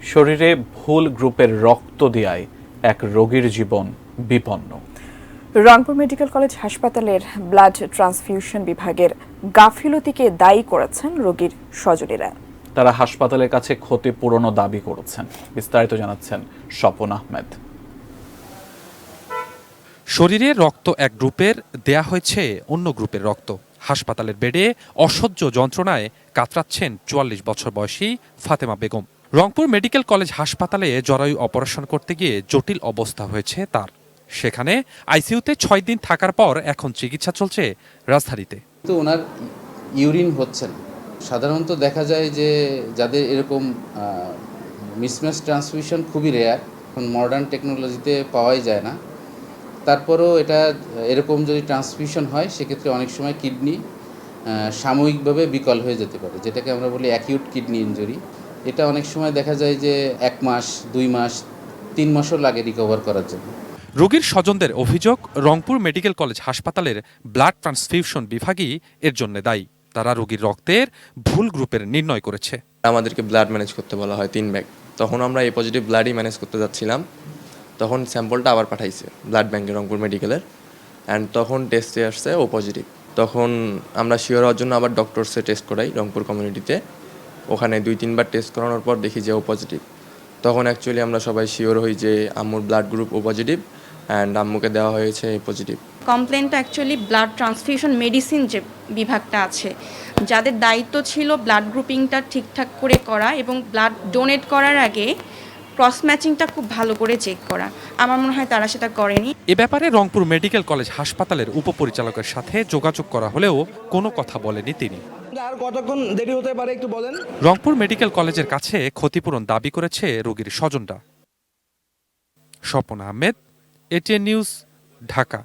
শরীরে ভুল গ্রুপের রক্ত দেয়ায় এক রোগীর জীবন বিপন্ন। রংপুর মেডিকেল কলেজ হাসপাতালের ব্লাড ট্রান্সফিউশন বিভাগের গাফিলতিকে দায়ী করেছেন রোগীর স্বজনেরা। তারা হাসপাতালের কাছে ক্ষতিপূরণও দাবি করেছেন। বিস্তারিত জানাচ্ছেন স্বপন আহমেদ। শরীরে রক্ত এক গ্রুপের, দেয়া হয়েছে অন্য গ্রুপের রক্ত। হাসপাতালের বেডে অসহ্য যন্ত্রণায় কাতরাচ্ছেন ৪৪ বছর বয়সী ফাতেমা বেগম। রংপুর মেডিকেল কলেজ হাসপাতালে জরায়ু অপারেশন করতে গিয়ে জটিল অবস্থা হয়েছে তার। সেখানে আইসিইউতে ৬ দিন থাকার পর এখন চিকিৎসা চলছে রাজধানীতে। তো ওনার ইউরিন হচ্ছে না। সাধারণত দেখা যায় যে যাদের এরকম মিসম্যাচ ট্রান্সমিশন খুবই রেয়ার, এখন মডার্ন টেকনোলজিতে পাওয়াই যায় না। তারপরেও এটা এরকম যদি ট্রান্সমিশন হয় সেক্ষেত্রে অনেক সময় কিডনি সাময়িকভাবে বিকল হয়ে যেতে পারে, যেটাকে আমরা বলি অ্যাকিউট কিডনি ইনজুরি। এটা অনেক সময় দেখা যায় যে ১ মাস, ২ মাস, ৩ মাসও লাগে রিকভার করার জন্য। রোগীর স্বজনদের অভিযোগ, রংপুর মেডিকেল কলেজ হাসপাতালের ব্লাড ট্রান্সফিউশন বিভাগই এর জন্য দায়ী। তারা রোগীর রক্তের ভুল গ্রুপের নির্ণয় করেছে। আমাদেরকে ব্লাড ম্যানেজ করতে বলা হয় ৩ ব্যাগ। তখন আমরা এ পজিটিভ ব্লাডই ম্যানেজ করতে যাচ্ছিলাম। তখন স্যাম্পলটা আবার পাঠাইছে ব্লাড ব্যাংকে রংপুর মেডিকেলের, অ্যান্ড তখন টেস্টে আসছে ও পজিটিভ। তখন আমরা শিওর হওয়ার জন্য আবার ডক্টরসে টেস্ট করাই রংপুর কমিউনিটিতে। ওখানে ২-৩ বার টেস্ট করানোর পর দেখি যে ও পজিটিভ। তখন অ্যাকচুয়ালি আমরা সবাই শিওর হই যে আম্মুর blood group O positive, and আম্মুকে দেওয়া হয়েছে পজিটিভ। কমপ্লেনটা অ্যাকচুয়ালি ব্লাড ট্রান্সফিউশন মেডিসিন যে বিভাগটা আছে, যাদের দায়িত্ব ছিল ব্লাড গ্রুপিংটা ঠিকঠাক করে করা এবং ব্লাড ডোনেট করার আগে ক্রস ম্যাচিংটা খুব ভালো করে চেক করা। আমার মনে হয় তারা সেটা করেনি। এ ব্যাপারে রংপুর মেডিকেল কলেজ হাসপাতালের উপপরিচালকের সাথে যোগাযোগ করা হলেও কোনো কথা বলেনি তিনি। আর কতক্ষণ দেরি হতে পারে একটু বলেন। রংপুর মেডিকেল কলেজের কাছে ক্ষতিপূরণ দাবি করেছে রোগীর স্বজনরা। Swapan Ahmed, ATN news, Dhaka.